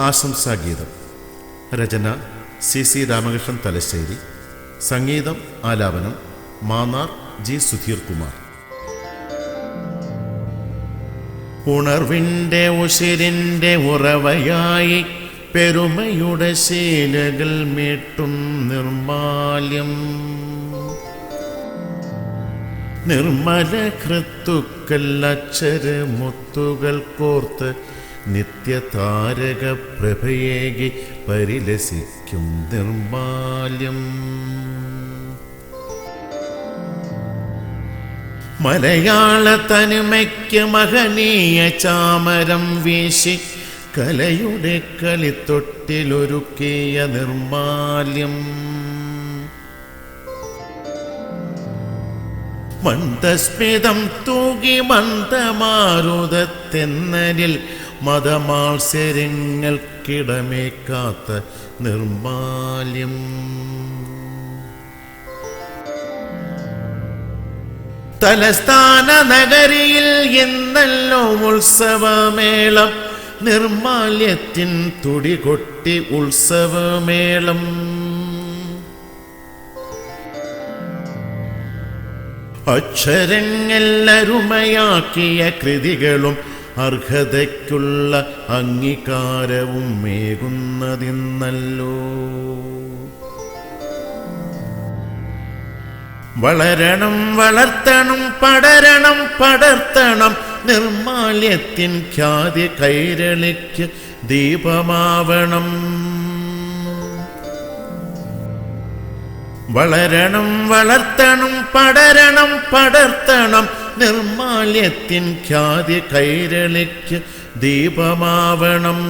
ആശംസാഗീതം. രചന C Ramakrishnan Thalassery. സംഗീതം ആലാപനം Mannar G Sudheer Kumar. ഉണർവിൻ്റെ ഉശിരിൻ്റെ ഉറവയായി പെരുമയുടെ ശീലകൾ മീട്ടും നിർമാല്യം, നിർമ്മല കൃത്തുക്കൾ അക്ഷരമുത്തുകൾ കോർത്ത് നിത്യതാരക പ്രഭയേകി പരിലസിക്കും നിർമാല്യം. മലയാള തനിമയ്ക്ക് മഹനീയ ചാമരം വീശി കലയുടെ കളിത്തൊട്ടിലൊരുക്കിയ നിർമാല്യം. മന്ദസ്മിതം തൂകി മന്ദമാരുതത്തെന്നരിൽ മതമാത്സര്യങ്ങൾക്കിടമേക്കാത്ത നിർമാല്യം. തലസ്ഥാന നഗരിയിൽ ഇന്നല്ലോ ഉത്സവമേളം, നിർമാല്യത്തിൻ തുടികൊട്ടി ഉത്സവമേളം. അക്ഷരങ്ങൾ അരുമയാക്കിയ കൃതികളും അർഹതയ്ക്കുള്ള അംഗീകാരവും മേകുന്നതിന്നല്ലോ. വളരണം വളർത്തണം പടരണം പടർത്തണം നിർമാല്യത്തിൻ ഖ്യാതി കൈരളിക്ക് ദീപമാവണം. വളരണം വളർത്തണം പടരണം പടർത്തണം നിർമാല്യത്തിൻ ഖ്യാതി കൈരളിക്ക് ദീപമാവണം.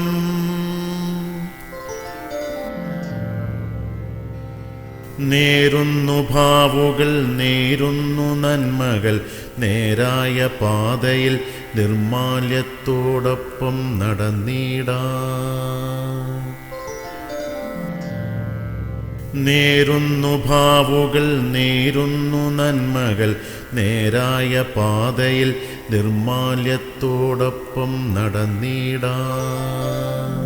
നേരുന്നു ഭാവുകൾ നേരുന്നു നന്മകൾ, നേരായ പാതയിൽ നിർമാല്യത്തോടൊപ്പം നടന്നിടാം. നേരുന്നു ഭാവുകൾ നേരുന്നു നന്മകൾ, നേരായ പാതയിൽ നിർമാല്യത്തോടൊപ്പം നടന്നിടാം.